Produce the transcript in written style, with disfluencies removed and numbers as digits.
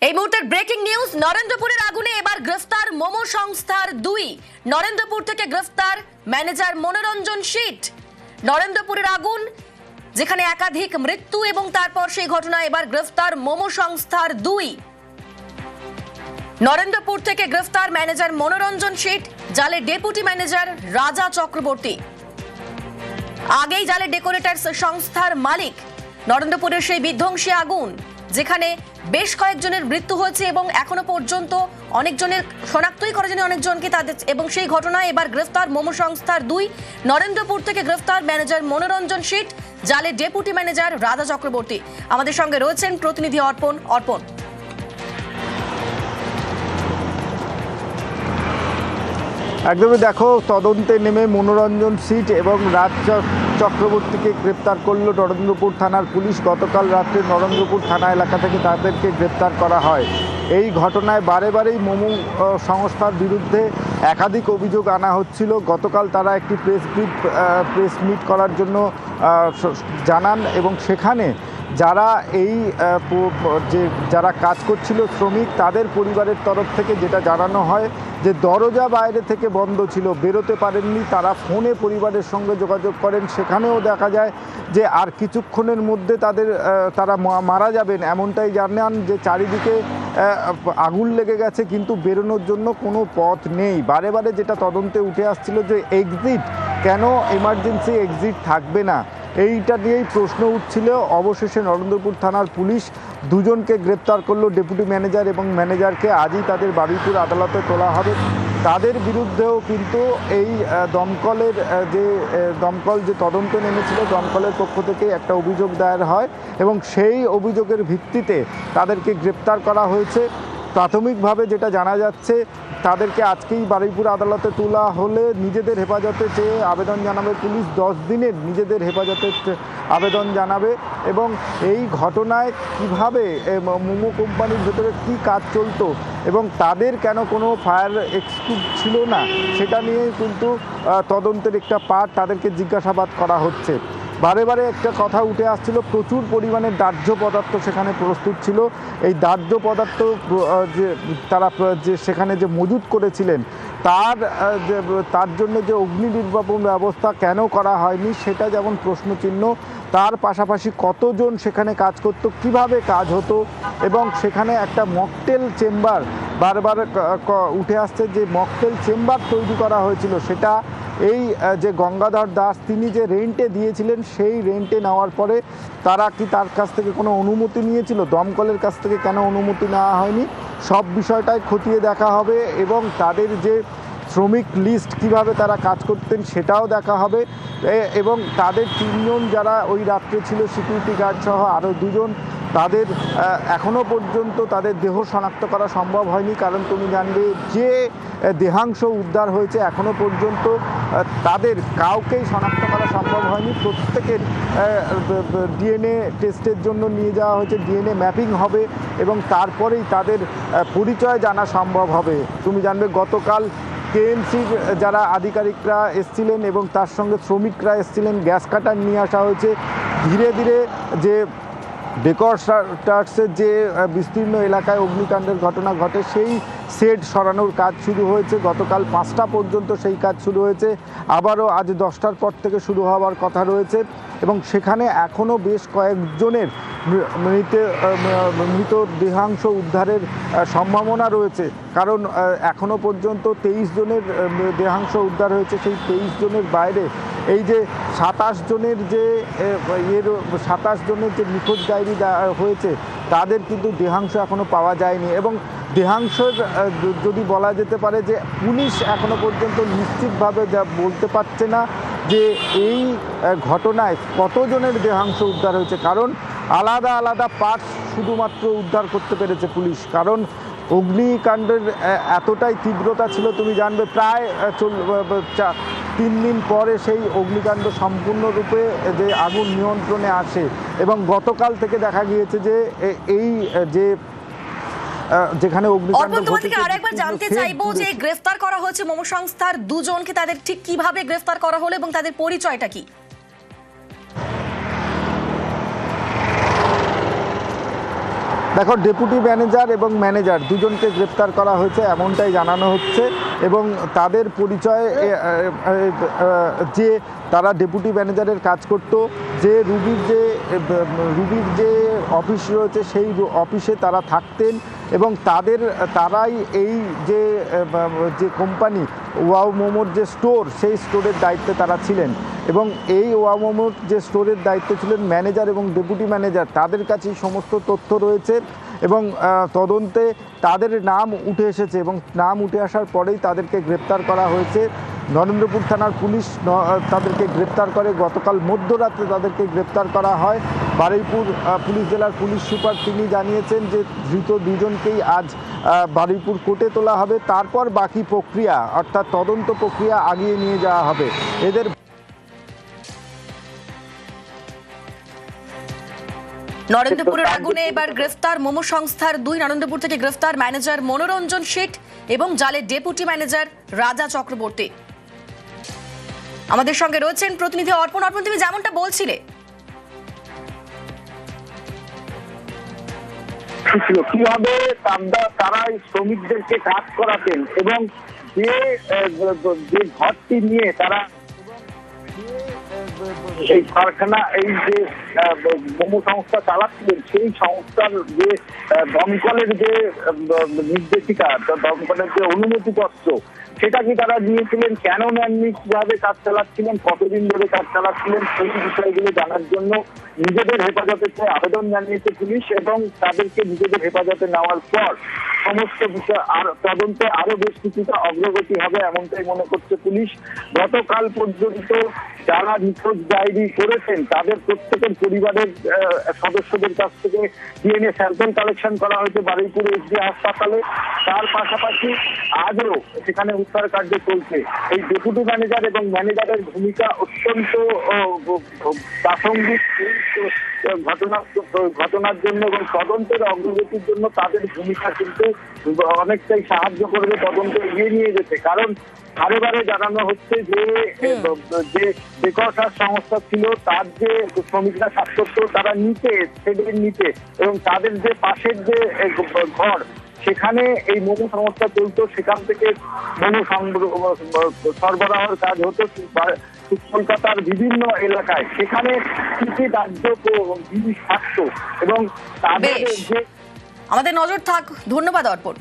এই মুহূর্তের breaking news, নরেন্দ্রপুরের আগুনে এবার গ্রেফতার মোমো সংস্থার 2। নরেন্দ্রপুর থেকে গ্রেফতার ম্যানেজার মনোরঞ্জন শীট। নরেন্দ্রপুরের আগুন, যেখানে একাধিক মৃত্যু এবং তারপর সেই ঘটনায় এবার গ্রেফতার মোমো সংস্থার 2। নরেন্দ্রপুর থেকে গ্রেফতার ম্যানেজার মনোরঞ্জন শীট, জালে ডেপুটি ম্যানেজার রাজা চক্রবর্তী। আগেই জালে ডেকোরেটরস সংস্থার মালিক। নরেন্দ্রপুরের সেই বিধ্বংসী আগুন, যেখানে বেশ কয়েকজনের মৃত্যু হয়েছে এবং এখনো পর্যন্ত অনেকজনের শনাক্তই করা যায়নি অনেকজনকে তাদের, এবং সেই ঘটনায় এবার গ্রেফতার মোমো সংস্থার 2। নরেন্দ্রপুর থেকে গ্রেফতার ম্যানেজার মনোরঞ্জন শীট, জালে ডেপুটি ম্যানেজার রাজা চক্রবর্তী। আমাদের সঙ্গে রয়েছেন প্রতিনিধি অর্পণ। একদমই দেখো, তদন্তে নেমে মনোরঞ্জন শীট এবং রাজ চক্রবর্তীকে গ্রেপ্তার করলো নরেন্দ্রপুর থানার পুলিশ। গতকাল রাত্রে নরেন্দ্রপুর থানা এলাকা থেকে তাদেরকে গ্রেপ্তার করা হয়। এই ঘটনায় বারেবারেই মোমো সংস্থার বিরুদ্ধে একাধিক অভিযোগ আনা হচ্ছিল। গতকাল তারা একটি প্রেস মিট করার জন্য জানান এবং সেখানে যারা যারা কাজ করছিল শ্রমিক, তাদের পরিবারের তরফ থেকে যেটা জানানো হয় যে দরজা বাইরে থেকে বন্ধ ছিল, বেরোতে পারেননি। তারা ফোনে পরিবারের সঙ্গে যোগাযোগ করেন, সেখানেও দেখা যায় যে আর কিছুক্ষণের মধ্যে তারা মারা যাবেন এমনটাই জানান, যে চারিদিকে আগুন লেগে গেছে কিন্তু বেরোনোর জন্য কোনো পথ নেই। বারে বারে যেটা তদন্তে উঠে আসছিল যে এক্সিট কেন, এমার্জেন্সি এক্সিট থাকবে না, এইটা নিয়েই প্রশ্ন উঠছিল। অবশেষে নরেন্দ্রপুর থানার পুলিশ দুজনকে গ্রেপ্তার করলো, ডেপুটি ম্যানেজার এবং ম্যানেজারকে। আজই তাদের বারুইপুর আদালতে তোলা হবে। তাদের বিরুদ্ধেও কিন্তু এই দমকল যে তদন্ত নেমেছিল, দমকলের পক্ষ থেকে একটা অভিযোগ দায়ের হয় এবং সেই অভিযোগের ভিত্তিতে তাদেরকে গ্রেপ্তার করা হয়েছে। প্রাথমিকভাবে যেটা জানা যাচ্ছে, তাদেরকে আজকেই বারুইপুর আদালতে তোলা হলে নিজেদের হেফাজতে চেয়ে আবেদন জানাবে পুলিশ। 10 দিনের নিজেদের হেফাজতে আবেদন জানাবে এবং এই ঘটনায় কিভাবে মোমো কোম্পানির ভেতরে কী কাজ চলতো এবং তাদের কেন কোনো ফায়ার এক্সকিউট ছিল না, সেটা নিয়েই কিন্তু তদন্তের একটা পার্ট। তাদেরকে জিজ্ঞাসাবাদ করা হচ্ছে। বারে বারে একটা কথা উঠে আসছিল, প্রচুর পরিমাণে দাহ্য পদার্থ সেখানে প্রস্তুত ছিল। এই দাহ্য পদার্থ তারা সেখানে যে মজুত করেছিলেন, তার জন্য যে অগ্নি নির্বাপন ব্যবস্থা কেন করা হয়নি, সেটা যেমন প্রশ্নচিহ্ন। তার পাশাপাশি কতজন সেখানে কাজ করত, কিভাবে কাজ হতো, এবং সেখানে একটা মকটেল চেম্বার বারবার উঠে আসছে, যে মকটেল চেম্বার তৈরি করা হয়েছিল সেটা এই যে গঙ্গাধর দাস তিনি যে রেন্টে দিয়েছিলেন, সেই রেন্টে নেওয়ার পরে তারা কি তার কাছ থেকে কোনো অনুমতি নিয়েছিল, দমকলের কাছ থেকে কেন অনুমতি নেওয়া হয়নি, সব বিষয়টাই খতিয়ে দেখা হবে এবং তাদের যে শ্রমিক লিস্ট কিভাবে তারা কাজ করতেন সেটাও দেখা হবে। এবং তাদের 3 জন যারা ওই রাত্রে ছিল, সিকিউরিটি গার্ড সহ আরও 2 জন, তাদের এখনও পর্যন্ত তাদের দেহ শনাক্ত করা সম্ভব হয়নি। কারণ তুমি জানবে যে দেহাংশ উদ্ধার হয়েছে, এখনও পর্যন্ত তাদের কাউকেই শনাক্ত করা সম্ভব হয়নি। প্রত্যেকের ডিএনএ টেস্টের জন্য নিয়ে যাওয়া হয়েছে, ডিএনএ ম্যাপিং হবে এবং তারপরেই তাদের পরিচয় জানা সম্ভব হবে। তুমি জানবে গতকাল কেএমসির যারা আধিকারিকরা এসছিলেন এবং তার সঙ্গে শ্রমিকরা এসছিলেন, গ্যাস কাটার নিয়ে আসা হয়েছে। ধীরে ধীরে যে ডেকোরেটরসের যে বিস্তীর্ণ এলাকায় অগ্নিকাণ্ডের ঘটনা ঘটে, সেই শেড সরানোর কাজ শুরু হয়েছে। গতকাল 5টা পর্যন্ত সেই কাজ শুরু হয়েছে, আবারও আজ 10টার পর থেকে শুরু হওয়ার কথা রয়েছে এবং সেখানে এখনও বেশ কয়েকজনের মৃত দেহাংশ উদ্ধারের সম্ভাবনা রয়েছে। কারণ এখনও পর্যন্ত 23 জনের দেহাংশ উদ্ধার হয়েছে। সেই 23 জনের বাইরে এই যে 27 জনের যে নিখোঁজ ডায়েরি হয়েছে, তাদের কিন্তু দেহাংশ এখনও পাওয়া যায়নি। এবং দেহাংশের যদি বলা যেতে পারে যে পুলিশ এখনও পর্যন্ত নিশ্চিতভাবে যা বলতে পারছে না যে এই ঘটনায় কতজনের দেহাংশ উদ্ধার হয়েছে, কারণ আলাদা আলাদা পার্টস শুধুমাত্র উদ্ধার করতে পেরেছে পুলিশ। কারণ অগ্নিকাণ্ডের এতটাই তীব্রতা ছিল, তুমি জানবে প্রায় 3 দিন পরে সেই অগ্নিকাণ্ড সম্পূর্ণরূপে যে আগুন নিয়ন্ত্রণে আসে এবং গতকাল থেকে দেখা গিয়েছে যে এই যে যেখানে অগ্নিকাণ্ড ঘটেছে। আরেকবার জানতে চাইবো যে গ্রেফতার করা হয়েছে মোমো সংস্থার 2 জনকে, তাদের ঠিক কিভাবে গ্রেফতার করা হলো এবং তাদের পরিচয়টা কি? দেখো, ডেপুটি ম্যানেজার এবং ম্যানেজার দুজনকে গ্রেপ্তার করা হয়েছে এমনটাই জানানো হচ্ছে এবং তাদের পরিচয় যে তারা ডেপুটি ম্যানেজারের কাজ করত, যে রুবির যে অফিস রয়েছে সেই অফিসে তারা থাকতেন এবং তারাই এই যে কোম্পানি ওয়াও মোমোর যে স্টোর, সেই স্টোরের দায়িত্বে তারা ছিলেন এবং এই ওয়াও মোমোর যে স্টোরের দায়িত্বে ছিলেন ম্যানেজার এবং ডেপুটি ম্যানেজার, তাদের কাছেই সমস্ত তথ্য রয়েছে এবং তদন্তে তাদের নাম উঠে এসেছে এবং নাম উঠে আসার পরেই তাদেরকে গ্রেপ্তার করা হয়েছে। নরেন্দ্রপুর থানার পুলিশ তাদেরকে গ্রেপ্তার করে, গতকাল মধ্যরাতে তাদেরকে গ্রেপ্তার করা হয়। বারুইপুর পুলিশ জেলার পুলিশ সুপার তিনি জানিয়েছেন যে ধৃত দুজনকেই আজ বারুইপুর কোর্টে তোলা হবে, তারপর বাকি প্রক্রিয়া অর্থাৎ তদন্ত প্রক্রিয়া আগিয়ে নিয়ে যাওয়া হবে। এদের নরেন্দ্রপুরের আগুনে এবার গ্রেফতার মোমো সংস্থার 2 নরেন্দ্রপুর থেকে গ্রেফতার ম্যানেজার মনোরঞ্জন শেঠ এবং জালে ডেপুটি ম্যানেজার রাজা চক্রবর্তী। আমাদের সঙ্গে রয়েছেন প্রতিনিধি অর্পণ। অর্পণ, তুমি যেমনটা বলছিলে কিভাবে তারা শ্রমিকদেরকে কাজ করাতেন এবং যে ঘরটি নিয়ে তারা এই কারখানা, এই যে মোমো সংস্থা চালাচ্ছিলেন, সেই সংস্থার যে দমকলের যে নির্দেশিকা, দমকলের যে অনুমতিপত্র, সেটা কি তারা নিয়েছিলেন, কেন নেননি, কিভাবে কাজ চালাচ্ছিলেন, কতদিন ধরে কাজ চালাচ্ছিলেন, সেই বিষয়গুলো জানার জন্য নিজেদের হেফাজতে আবেদন জানিয়েছে পুলিশ এবং তাদেরকে নিজেদের হেফাজতে নেওয়ার পর সমস্ত বিষয় আর তদন্তে আরো বেশ কিছুটা অগ্রগতি হবে এমনটাই মনে করছে পুলিশ। গতকাল পর্যন্ত যারা নিখোঁজ ডায়েরি করেছেন তাদের প্রত্যেকের পরিবারের সদস্যদের কাছ থেকে ডিএনএ স্যাম্পল কালেকশন করা হয়েছে বারুইপুর এসডি হাসপাতালে। তার পাশাপাশি আজও সেখানে উদ্ধার কার্য চলছে। এই ডেপুটি ম্যানেজার এবং ম্যানেজারের ভূমিকা অত্যন্ত প্রাসঙ্গিক ঘটনার জন্য এবং তদন্তের অগ্রগতির জন্য তাদের ভূমিকা কিন্তু অনেকটাই সাহায্য করবে তদন্ত এগিয়ে নিয়ে যেতে। কারণ বারে বারে জানানো হচ্ছে যে বেকসার সংস্থা ছিল, তার যে শ্রমিকরা স্বাস্থ্য তারা নিতে এবং তাদের যে পাশের যে ঘর, সেখানে এই মোমো সংস্থা চলতো, সেখান থেকে মোমো সরবরাহের কাজ হতো কলকাতার বিভিন্ন এলাকায়। সেখানে কি রাজ্য জিনিস থাকতো এবং তাদের যে আমাদের নজর থাক। ধন্যবাদ অর্পণ।